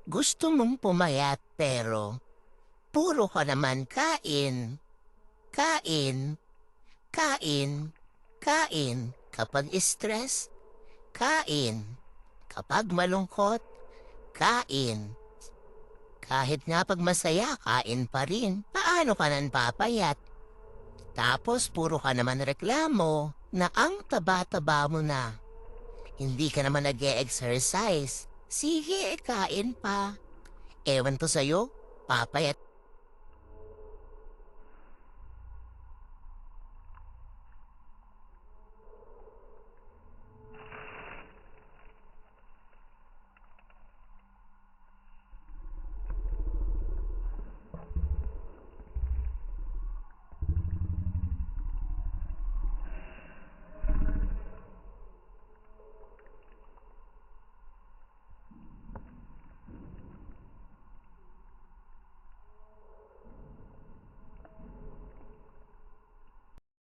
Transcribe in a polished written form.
Gusto mong pumayat pero puro ka naman kain. Kain, kain, kain. Kapag stress, kain. Kapag malungkot, kain. Kahit nga pag masaya, kain pa rin. Paano ka nan papayat? Tapos puro ka naman reklamo na ang taba-taba mo na. Hindi ka naman nag-e-exercise. Sige, kain pa. Ewan ko sa'yo, papayat